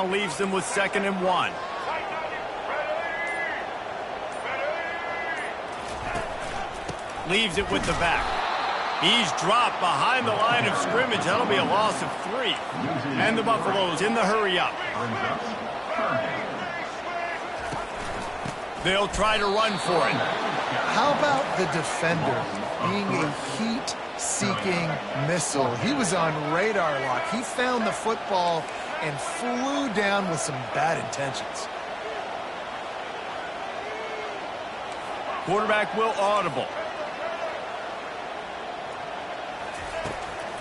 down leaves them with 2nd and 1. Leaves it with the back. He's dropped behind the line of scrimmage. That'll be a loss of 3. And the Buffaloes in the hurry up. They'll try to run for it. How about the defender being a heat-seeking missile? He was on radar lock. He found the football and flew down with some bad intentions. Quarterback will audible.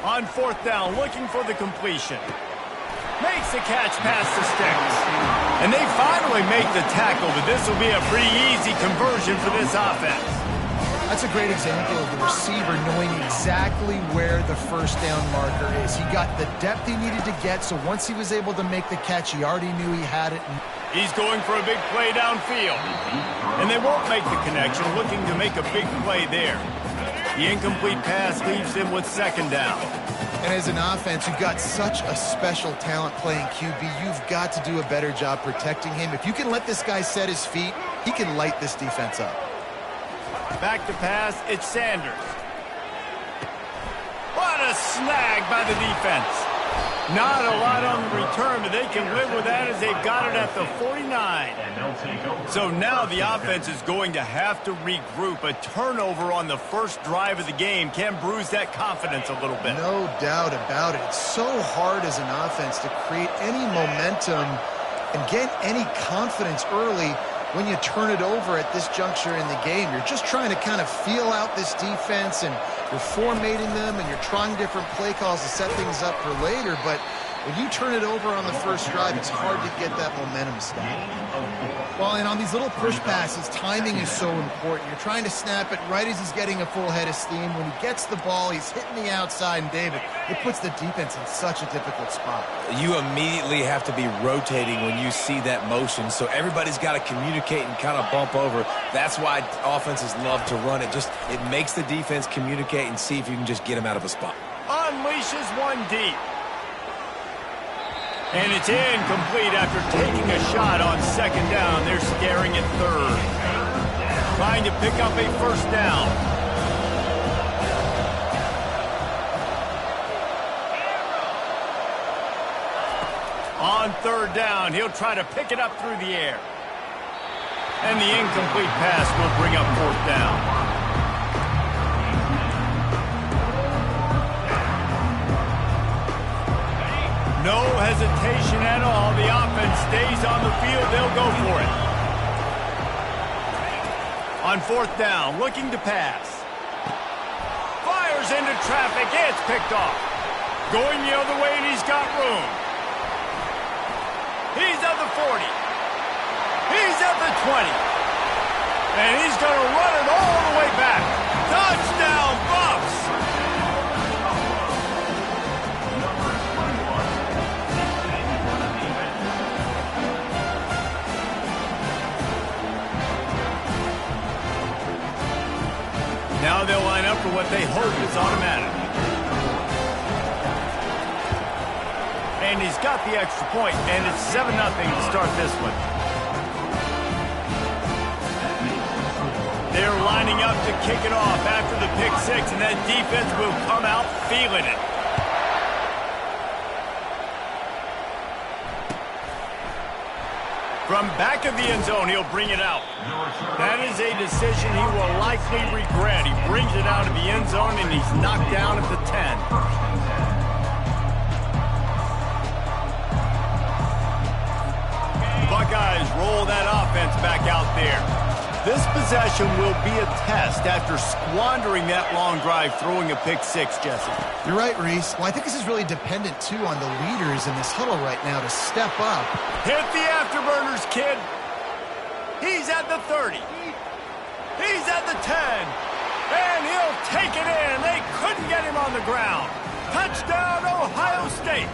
On 4th down, looking for the completion. Makes the catch past the sticks. And they finally make the tackle, but this will be a pretty easy conversion for this offense. That's a great example of the receiver knowing exactly where the first down marker is. He got the depth he needed to get, so once he was able to make the catch, he already knew he had it. He's going for a big play downfield. And they won't make the connection, looking to make a big play there. The incomplete pass leaves him with 2nd down. And as an offense, you've got such a special talent playing QB. You've got to do a better job protecting him. If you can let this guy set his feet, he can light this defense up. Back to pass, it's Sanders. What a snag by the defense. Not a lot on the return, but they can live with that as they've got it at the 49. So now the offense is going to have to regroup. A turnover on the first drive of the game can bruise that confidence a little bit. No doubt about it. It's so hard as an offense to create any momentum and get any confidence early when you turn it over at this juncture in the game. You're just trying to kind of feel out this defense, and you're formatting them, and you're trying different play calls to set things up for later. But when you turn it over on the first drive, it's hard to get that momentum started. Well, and on these little push passes, timing is so important. You're trying to snap it right as he's getting a full head of steam. When he gets the ball, he's hitting the outside, and David, it puts the defense in such a difficult spot. You immediately have to be rotating when you see that motion, so everybody's got to communicate and kind of bump over. That's why offenses love to run it. It makes the defense communicate and see if you can just get them out of a spot. Unleashes one deep. And it's incomplete after taking a shot on 2nd down. They're scaring at 3rd. Trying to pick up a 1st down. On 3rd down, he'll try to pick it up through the air. And the incomplete pass will bring up 4th down. No hesitation at all. The offense stays on the field. They'll go for it. On 4th down, looking to pass. Fires into traffic. It's picked off. Going the other way, and he's got room. He's at the 40. He's at the 20. And he's going to run it all the way back. Touchdown, Buffs! Now they'll line up for what they hope is automatic. And he's got the extra point, and it's 7-0 to start this one. They're lining up to kick it off after the pick 6, and that defense will come out feeling it. From back of the end zone, he'll bring it out. That is a decision he will likely regret. He brings it out of the end zone, and he's knocked down at the 10. Buckeyes roll that offense back out there. This possession will be a test after squandering that long drive, throwing a pick 6, Jesse. You're right, Reese. Well, I think this is really dependent, too, on the leaders in this huddle right now to step up. Hit the afterburners, kid. He's at the 30. He's at the 10. And he'll take it in. They couldn't get him on the ground. Touchdown, Ohio State.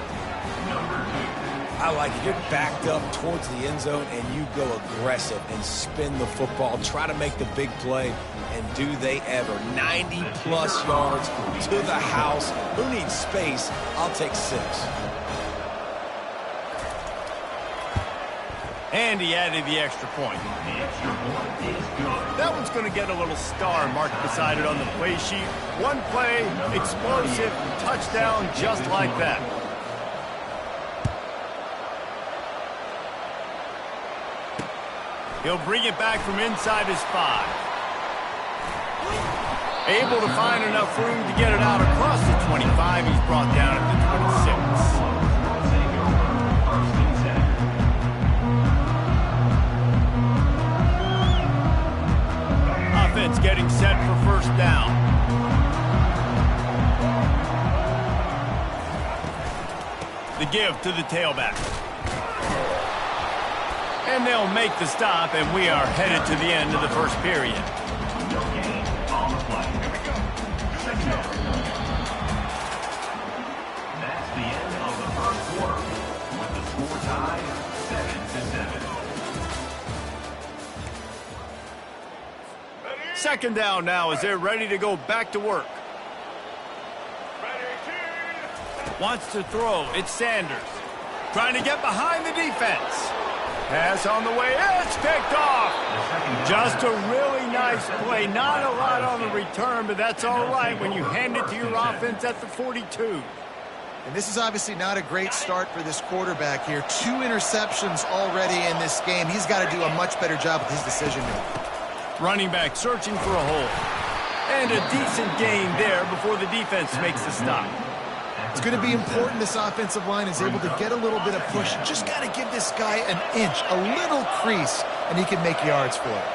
I like it. You're backed up towards the end zone, and you go aggressive and spin the football. Try to make the big play, and do they ever. 90-plus yards to the house. Who needs space? I'll take 6. And he added the extra point. That one's going to get a little star marked beside it on the play sheet. One play, explosive, touchdown just like that. He'll bring it back from inside his 5. Able to find enough room to get it out across the 25. He's brought down at the 26. Offense getting set for first down. The give to the tailback. And they'll make the stop, and we are headed to the end of the first period. That's the end of the first quarter, with the score tied 7-7. Second down now as they're ready to go back to work. Wants to throw. It's Sanders. Trying to get behind the defense. Pass on the way. It's picked off. Just a really nice play. Not a lot on the return, but that's all right when you hand it to your offense at the 42. And this is obviously not a great start for this quarterback here. 2 interceptions already in this game. He's got to do a much better job with his decision-making. Running back searching for a hole. And a decent gain there before the defense makes the stop. It's going to be important this offensive line is able to get a little bit of push. Just got to give this guy an inch, a little crease, and he can make yards for it.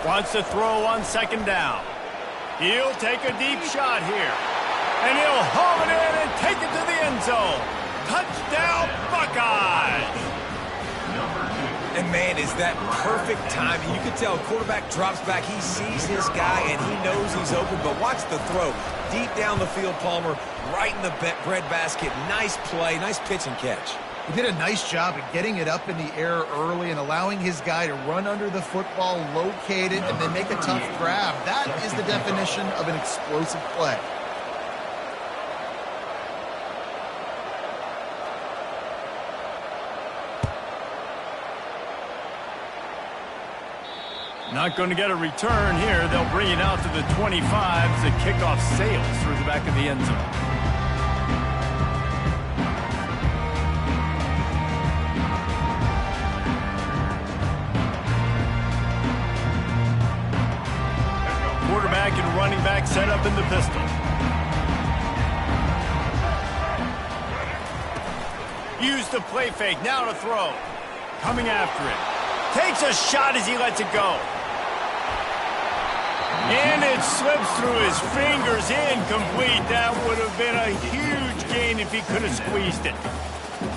Wants to throw on second down. He'll take a deep shot here. And he'll home it in and take it to the end zone. Touchdown, Buckeyes! And, man, is that perfect timing. You can tell quarterback drops back. He sees his guy, and he knows he's open. But watch the throw. Deep down the field, Palmer, right in the bread basket. Nice play, nice pitch and catch. He did a nice job at getting it up in the air early and allowing his guy to run under the football, locate it, and then make a tough grab. That is the definition of an explosive play. Not going to get a return here. They'll bring it out to the 25 as the kickoff sails through the back of the end zone. Quarterback and running back set up in the pistol. Use the play fake. Now to throw. Coming after it. Takes a shot as he lets it go. And it slips through his fingers, incomplete. That would have been a huge gain if he could have squeezed it.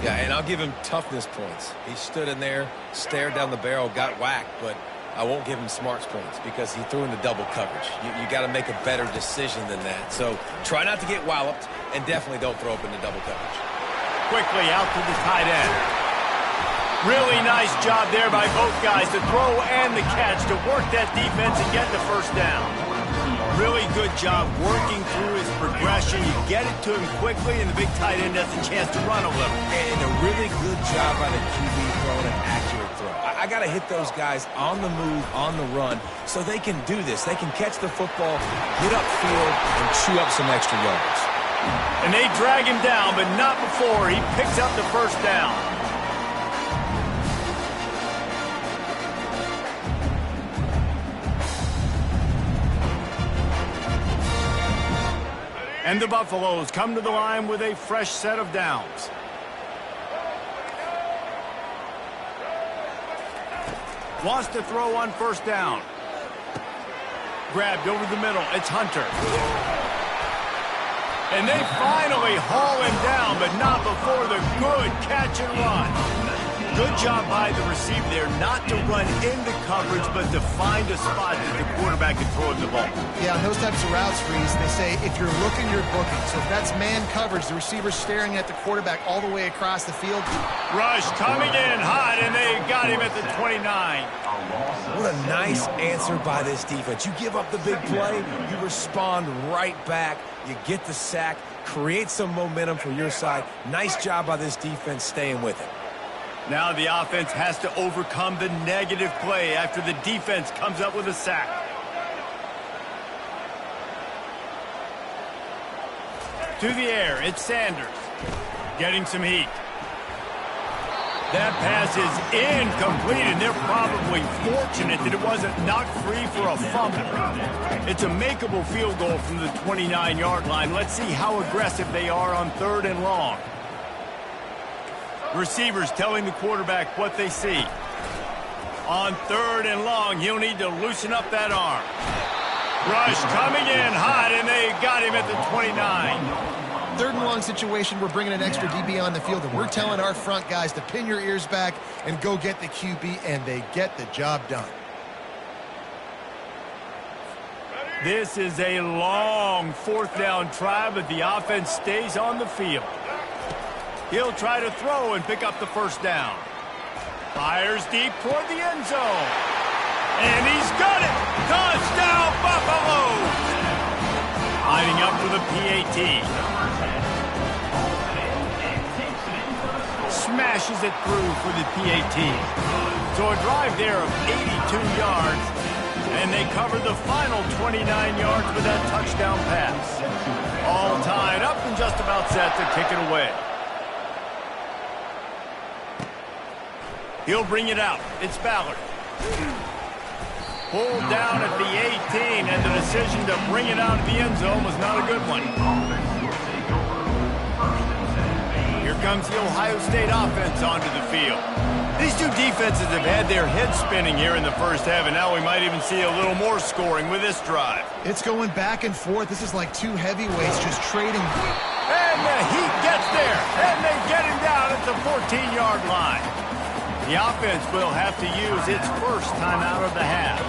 Yeah, and I'll give him toughness points. He stood in there, stared down the barrel, got whacked, but I won't give him smarts points because he threw into double coverage. You got to make a better decision than that. So try not to get walloped, and definitely don't throw up into double coverage. Quickly out to the tight end. Really nice job there by both guys, the throw and the catch, to work that defense and get the first down. Really good job working through his progression. You get it to him quickly, and the big tight end has a chance to run a little. And a really good job by the QB throwing an accurate throw. I got to hit those guys on the move, on the run, so they can do this. They can catch the football, get upfield, and chew up some extra yards. And they drag him down, but not before he picks up the first down. And the Buffaloes come to the line with a fresh set of downs. Wants to throw on first down. Grabbed over the middle. It's Hunter. And they finally haul him down, but not before the good catch and run. Good job by the receiver there not to run into coverage, but to find a spot that the quarterback can throw him the ball. Yeah, on those types of routes, Reese, they say if you're looking, you're booking. So if that's man coverage, the receiver's staring at the quarterback all the way across the field. Rush coming in hot, and they got him at the 29. What a nice answer by this defense. You give up the big play, you respond right back, you get the sack, create some momentum for your side. Nice job by this defense staying with it. Now the offense has to overcome the negative play after the defense comes up with a sack. To the air, it's Sanders. Getting some heat. That pass is incomplete, and they're probably fortunate that it wasn't knocked free for a fumble. It's a makeable field goal from the 29-yard line. Let's see how aggressive they are on 3rd and long. Receivers telling the quarterback what they see. On 3rd and long, he'll need to loosen up that arm. Rush coming in hot, and they got him at the 29. 3rd and long situation, we're bringing an extra DB on the field, and we're telling our front guys to pin your ears back and go get the QB, and they get the job done. This is a long 4th down try, but the offense stays on the field. He'll try to throw and pick up the 1st down. Fires deep toward the end zone. And he's got it! Touchdown, Buffalo! Lining up for the PAT. Smashes it through for the PAT. So a drive there of 82 yards, and they covered the final 29 yards with that touchdown pass. All tied up and just about set to kick it away. He'll bring it out. It's Ballard. Pulled down at the 18, and the decision to bring it out of the end zone was not a good one. Here comes the Ohio State offense onto the field. These two defenses have had their heads spinning here in the first half, and now we might even see a little more scoring with this drive. It's going back and forth. This is like two heavyweights just trading. And the Heat gets there, and they get him down at the 14-yard line. The offense will have to use its first time out of the half.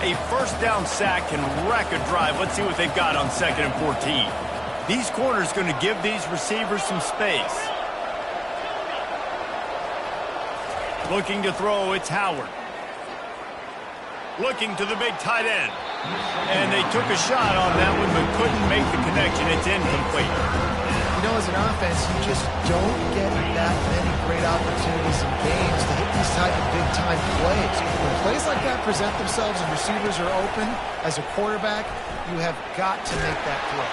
A 1st down sack can wreck a drive. Let's see what they've got on 2nd and 14. These corners going to give these receivers some space. Looking to throw, it's Howard. Looking to the big tight end. And they took a shot on that one, but couldn't make the connection. It's incomplete. You know, as an offense, you just don't get that many great opportunities in games to hit these type of big-time plays. When plays like that present themselves and receivers are open, as a quarterback, you have got to make that play.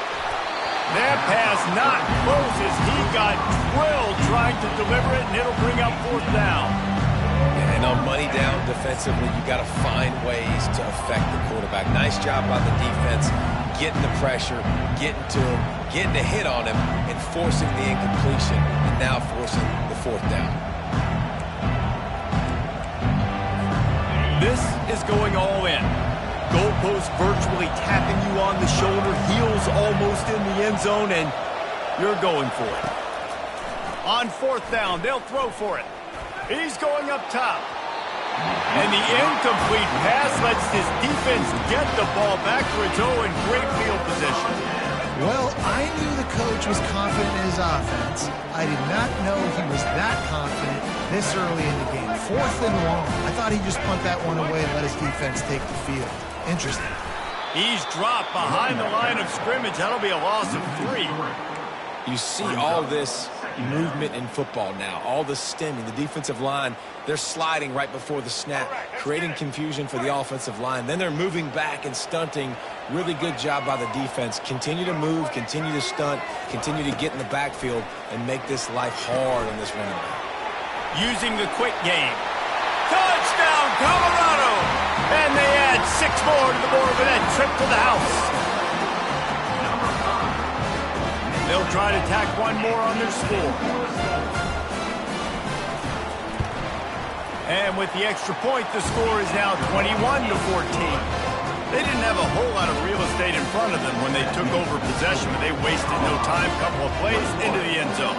That pass not close as he got drilled trying to deliver it, and it'll bring up 4th down. And on money down defensively, you got to find ways to affect the quarterback. Nice job by the defense, getting the pressure, getting to him, getting a hit on him, and forcing the incompletion, and now forcing the 4th down. This is going all in. Goalpost virtually tapping you on the shoulder, heels almost in the end zone, and you're going for it. On 4th down, they'll throw for it. He's going up top. And the incomplete pass lets this defense get the ball back for its own in great field position. Well, I knew the coach was confident in his offense. I did not know he was that confident this early in the game. 4th and long. I thought he'd just punt that one away and let his defense take the field. Interesting. He's dropped behind the line of scrimmage. That'll be a loss of 3. You see all this movement in football now, all the stemming, the defensive line, they're sliding right before the snap, creating confusion for the offensive line. Then they're moving back and stunting. Really good job by the defense. Continue to move, continue to stunt, continue to get in the backfield and make this life hard on this running back. Using the quick game. Touchdown, Colorado! And they add 6 more to the board with that trip to the house. They'll try to tack one more on their score. And with the extra point, the score is now 21-14. They didn't have a whole lot of real estate in front of them when they took over possession, but they wasted no time. Couple of plays into the end zone.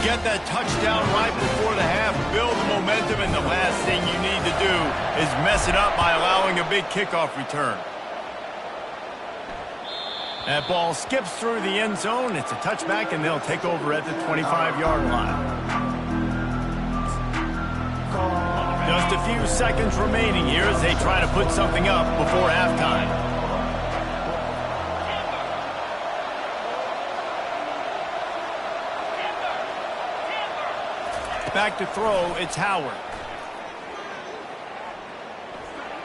Get that touchdown right before the half, build the momentum, and the last thing you need to do is mess it up by allowing a big kickoff return. That ball skips through the end zone. It's a touchback, and they'll take over at the 25-yard line. Just a few seconds remaining here as they try to put something up before halftime. Back to throw, it's Howard.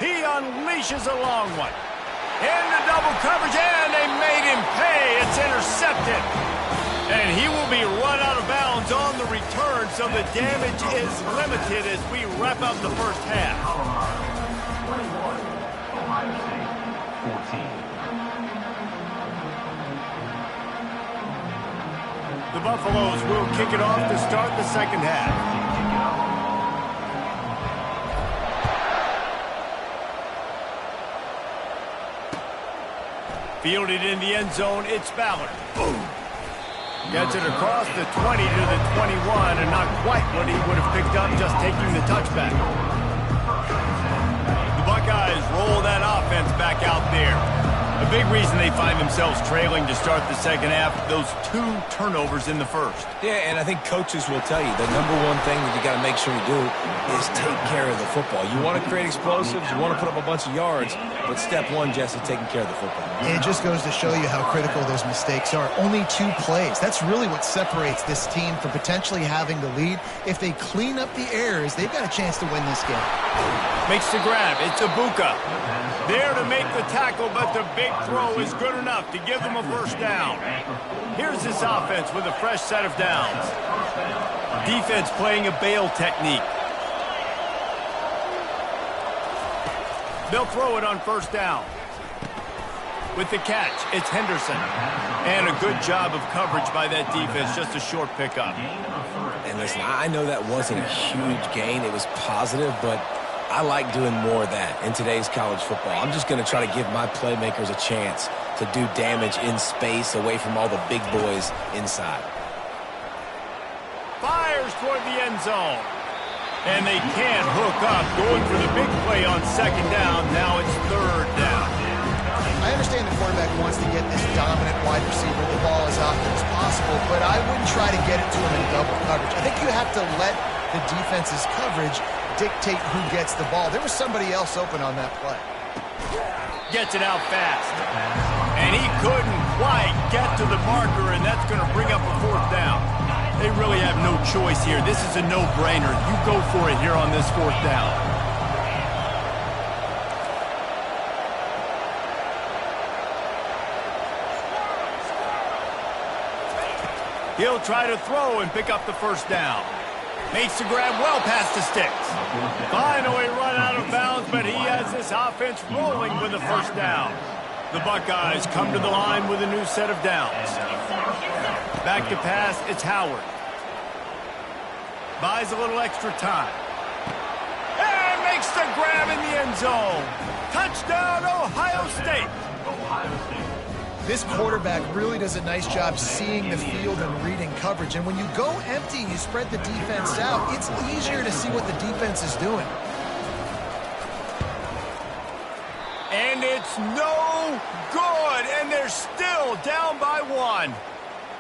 He unleashes a long one. Into double coverage, and they made him pay. It's intercepted. And he will be run out of bounds on the return, so the damage is limited as we wrap up the first half. 21, Ohio State, 14. The Buffaloes will kick it off to start the second half. Fielded in the end zone, it's Ballard. Boom. Gets it across the 20 to the 21, and not quite what he would have picked up just taking the touchback. The Buckeyes roll that offense back out there. A big reason they find themselves trailing to start the second half, those 2 turnovers in the first. Yeah, and I think coaches will tell you the number one thing that you got to make sure you do is take care of the football. You want to create explosives, you want to put up a bunch of yards, but step one, Jesse, taking care of the football. It just goes to show you how critical those mistakes are. Only 2 plays. That's really what separates this team from potentially having the lead. If they clean up the errors, they've got a chance to win this game. Makes the grab. It's Ibuka. There to make the tackle, but the big throw is good enough to give them a first down. Here's this offense with a fresh set of downs. Defense playing a bail technique. They'll throw it on first down. With the catch, it's Henderson. And a good job of coverage by that defense, just a short pickup. And listen, I know that wasn't a huge gain. It was positive, but I like doing more of that in today's college football. I'm just going to try to give my playmakers a chance to do damage in space away from all the big boys inside. Fires toward the end zone. And they can't hook up. Going for the big play on second down. Now it's third down. I understand the quarterback wants to get this dominant wide receiver the ball as often as possible, but I wouldn't try to get it to him in double coverage. I think you have to let the defense's coverage dictate who gets the ball. There was somebody else open on that play. Gets it out fast. And he couldn't quite get to the marker, and that's going to bring up a fourth down. They really have no choice here. This is a no-brainer. You go for it here on this fourth down. He'll try to throw and pick up the first down. Makes the grab well past the sticks. Finally run out of bounds, but he has this offense rolling with a first down. The Buckeyes come to the line with a new set of downs. Back to pass, it's Howard. Buys a little extra time. And makes the grab in the end zone. Touchdown, Ohio State. This quarterback really does a nice job seeing the field and reading coverage. And when you go empty and you spread the defense out, it's easier to see what the defense is doing. And it's no good. And they're still down by 1.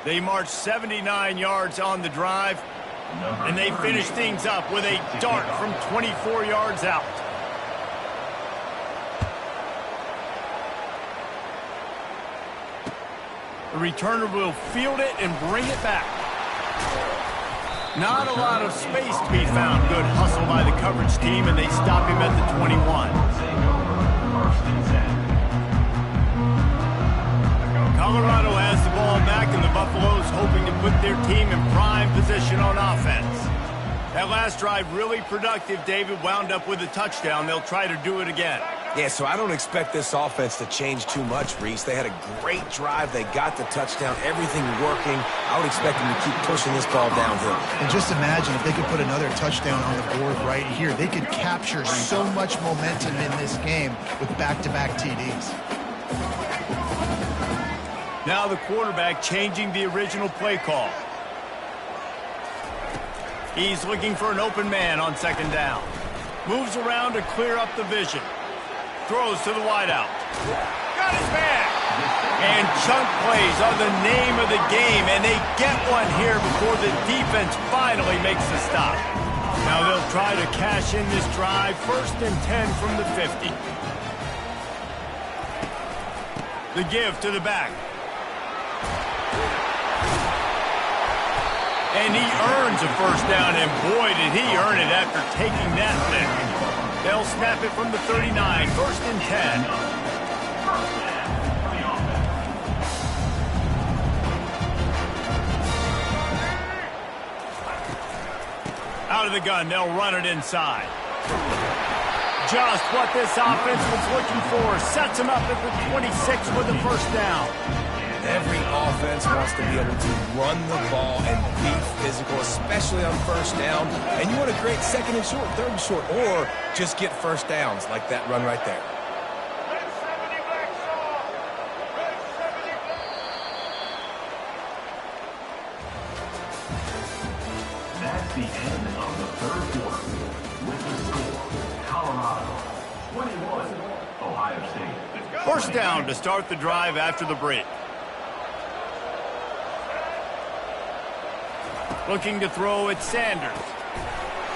They march 79 yards on the drive. And they finish things up with a dart from 24 yards out. The returner will field it and bring it back. Not a lot of space to be found. Good hustle by the coverage team, and they stop him at the 21. Colorado has the ball back, and the Buffaloes hoping to put their team in prime position on offense. That last drive really productive. David wound up with a touchdown. They'll try to do it again. Yeah, so I don't expect this offense to change too much, Reese. They had a great drive. They got the touchdown. Everything working. I would expect them to keep pushing this ball downhill. And just imagine if they could put another touchdown on the board right here. They could capture so much momentum in this game with back-to-back TDs. Now the quarterback changing the original play call. He's looking for an open man on second down. Moves around to clear up the vision. Throws to the wideout. Got his man. And chunk plays are the name of the game, and they get one here before the defense finally makes the stop. Now they'll try to cash in this drive. 1st and 10 from the 50. The give to the back. And he earns a first down, and boy, did he earn it after taking that lick. They'll snap it from the 39, first and 10. Out of the gun, they'll run it inside. Just what this offense was looking for. Sets them up at the 26 with the first down. Every offense wants to be able to run the ball and be physical, especially on first down. And you want to create second and short, third and short, or just get first downs like that run right there. That's the end of the third quarter. With the score, Colorado 21, Ohio State. First down to start the drive after the break. Looking to throw at Sanders.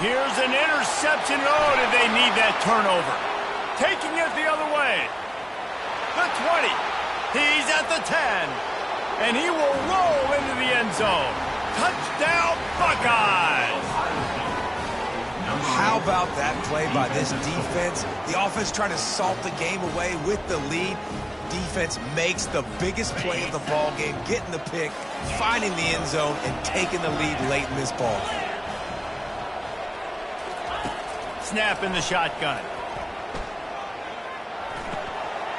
Here's an interception. Oh, did they need that turnover? Taking it the other way. The 20. He's at the 10. And he will roll into the end zone. Touchdown, Buckeyes! How about that play by this defense? The offense trying to salt the game away with the lead. Defense makes the biggest play of the ball game, getting the pick, finding the end zone, and taking the lead late in this ball game. Snap in the shotgun.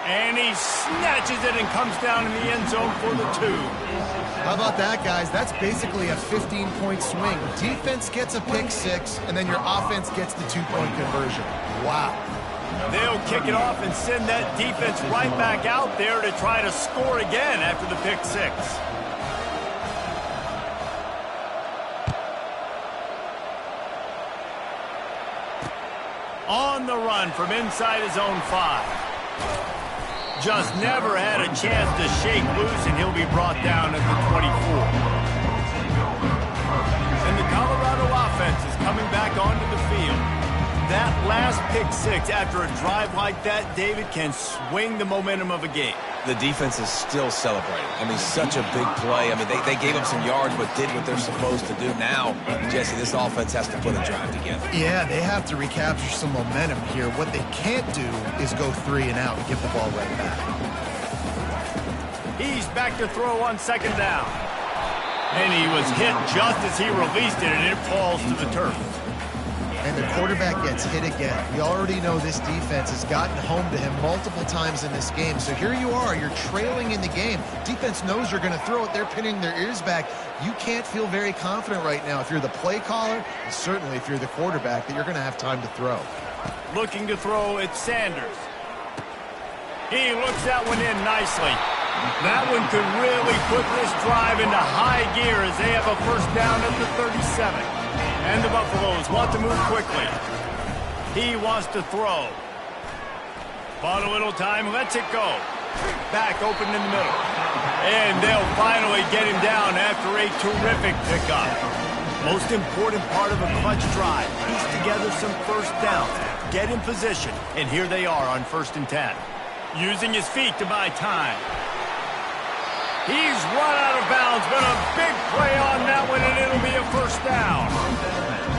And he snatches it and comes down in the end zone for the 2. How about that, guys? That's basically a 15-point swing. Defense gets a pick 6, and then your offense gets the 2-point conversion. Wow. They'll kick it off and send that defense right back out there to try to score again after the pick 6. On the run from inside his own 5. Just never had a chance to shake loose, and he'll be brought down at the 24. And the Colorado offense is coming back onto the field. That last pick 6 after a drive like that, David, can swing the momentum of a game. The defense is still celebrating. I mean, such a big play. I mean, they gave up some yards but did what they're supposed to do. Now, Jesse, this offense has to put a drive together. Yeah, they have to recapture some momentum here. What they can't do is go 3 and out and give the ball right back. He's back to throw on second down. And he was hit just as he released it, and it falls to the turf. And the quarterback gets hit again. We already know this defense has gotten home to him multiple times in this game. So here you are, you're trailing in the game. Defense knows you're going to throw it. They're pinning their ears back. You can't feel very confident right now if you're the play caller, and certainly if you're the quarterback, that you're going to have time to throw. Looking to throw at Sanders. He looks that one in nicely. That one could really put this drive into high gear as they have a first down at the 37. And the Buffaloes want to move quickly. He wants to throw. Bought a little time, lets it go. Back open in the middle. And they'll finally get him down after a terrific pickup. Most important part of a clutch drive. Piece together some first downs. Get in position. And here they are on first and 10. Using his feet to buy time. He's run out of bounds, but a big play on that one, and it'll be a first down.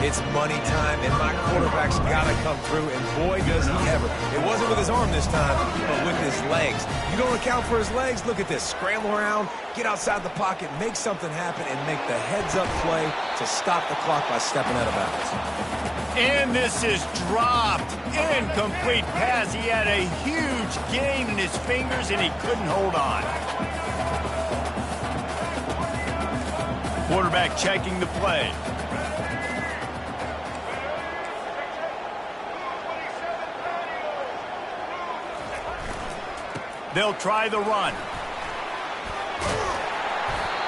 It's money time, and my quarterback's got to come through, and boy, does he ever. It wasn't with his arm this time, but with his legs. You don't account for his legs? Look at this. Scramble around, get outside the pocket, make something happen, and make the heads-up play to stop the clock by stepping out of bounds. And this is dropped. Incomplete pass. He had a huge gain in his fingers, and he couldn't hold on. Quarterback checking the play. They'll try the run.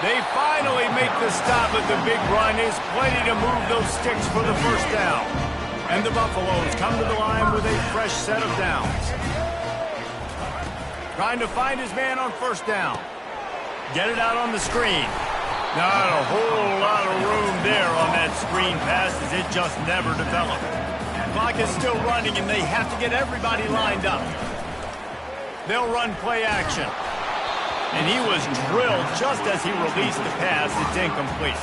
They finally make the stop, but the big run is plenty to move those sticks for the first down. And the Buffaloes come to the line with a fresh set of downs. Trying to find his man on first down. Get it out on the screen. Not a whole lot of room there on that screen pass as it just never developed. Clock is still running and they have to get everybody lined up. They'll run play action. And he was drilled just as he released the pass. It's incomplete.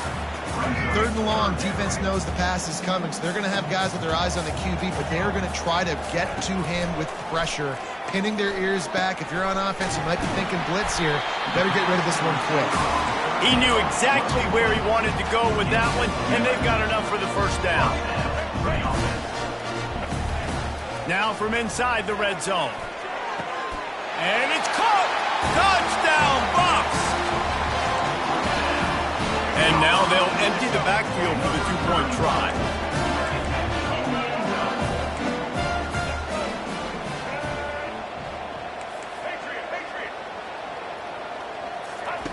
Third and long, defense knows the pass is coming, so they're going to have guys with their eyes on the QB, but they're going to try to get to him with pressure, pinning their ears back. If you're on offense, you might be thinking blitz here. You better get rid of this one quick. He knew exactly where he wanted to go with that one, and they've got enough for the first down. Now from inside the red zone. And it's caught! Touchdown, Bucs! And now they'll empty the backfield for the two-point try.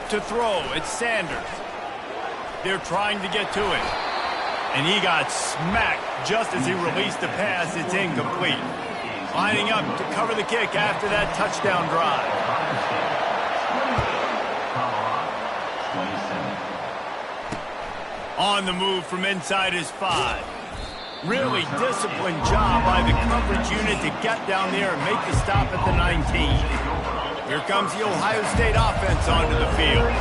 To throw, it's Sanders. They're trying to get to it. And he got smacked just as he released the pass. It's incomplete. Lining up to cover the kick after that touchdown drive. On the move from inside his 5. Really disciplined job by the coverage unit to get down there and make the stop at the 19. Here comes the Ohio State offense onto the field.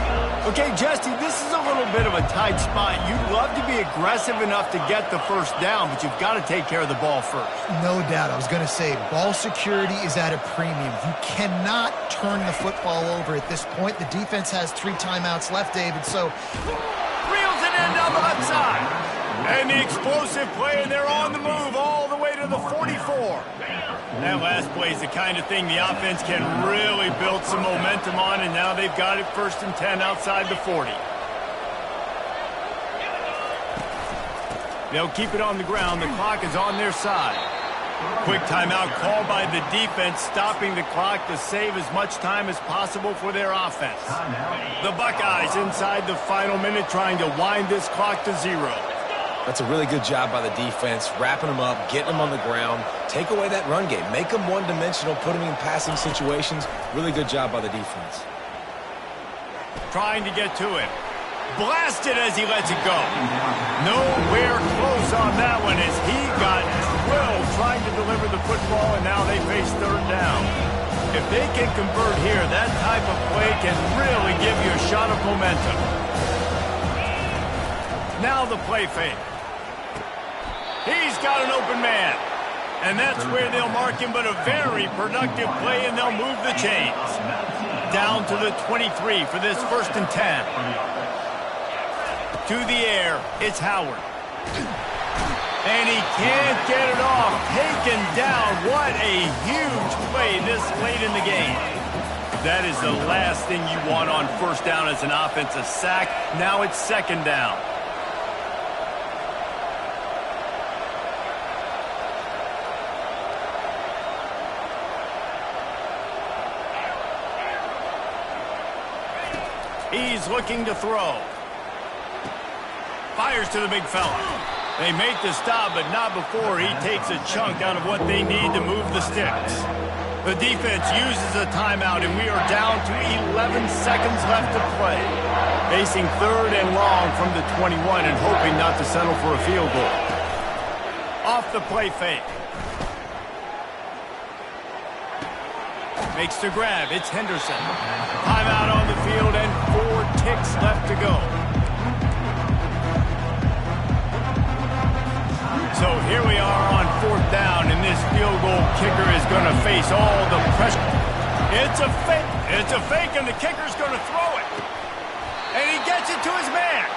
Okay, Jesse, this is a little bit of a tight spot. You'd love to be aggressive enough to get the first down, but you've got to take care of the ball first. No doubt. I was going to say, ball security is at a premium. You cannot turn the football over at this point. The defense has 3 timeouts left, David, so... Reels it in down the left side. And the explosive play, and they're on the move all the way to the 44. That last play is the kind of thing the offense can really build some momentum on, and now they've got it 1st and 10 outside the 40. They'll keep it on the ground. The clock is on their side. Quick timeout called by the defense, stopping the clock to save as much time as possible for their offense. The Buckeyes inside the final minute trying to wind this clock to 0. That's a really good job by the defense, wrapping them up, getting them on the ground, take away that run game, make them one-dimensional, put them in passing situations. Really good job by the defense. Trying to get to it. Blasted as he lets it go. Nowhere close on that one as he got drilled trying to deliver the football, and now they face 3rd down. If they can convert here, that type of play can really give you a shot of momentum. Now the play fake. He's got an open man. And that's where they'll mark him, but a very productive play, and they'll move the chains. Down to the 23 for this 1st and 10. To the air, it's Howard. And he can't get it off. Taken down. What a huge play this late in the game. That is the last thing you want on 1st down as an offensive sack. Now it's 2nd down. He's looking to throw. Fires to the big fella. They make the stop, but not before he takes a chunk out of what they need to move the sticks. The defense uses a timeout, and we are down to 11 seconds left to play. Facing 3rd and long from the 21 and hoping not to settle for a field goal. Off the play fake. Makes the grab. It's Henderson. Timeout on the field and 4 ticks left to go. So here we are on 4th down, and this field goal kicker is going to face all the pressure. It's a fake. It's a fake, and the kicker's going to throw it. And he gets it to his man.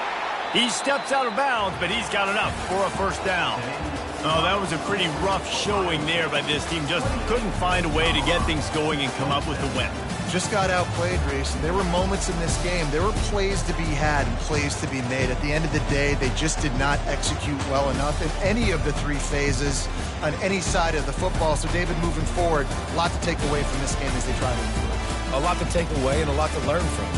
He steps out of bounds, but he's got enough for a 1st down. Oh, that was a pretty rough showing there by this team. Just couldn't find a way to get things going and come up with the win. Just got outplayed, Reese. There were moments in this game. There were plays to be had and plays to be made. At the end of the day, they just did not execute well enough in any of the 3 phases on any side of the football. So, David, moving forward, a lot to take away from this game as they try to improve. A lot to take away and a lot to learn from.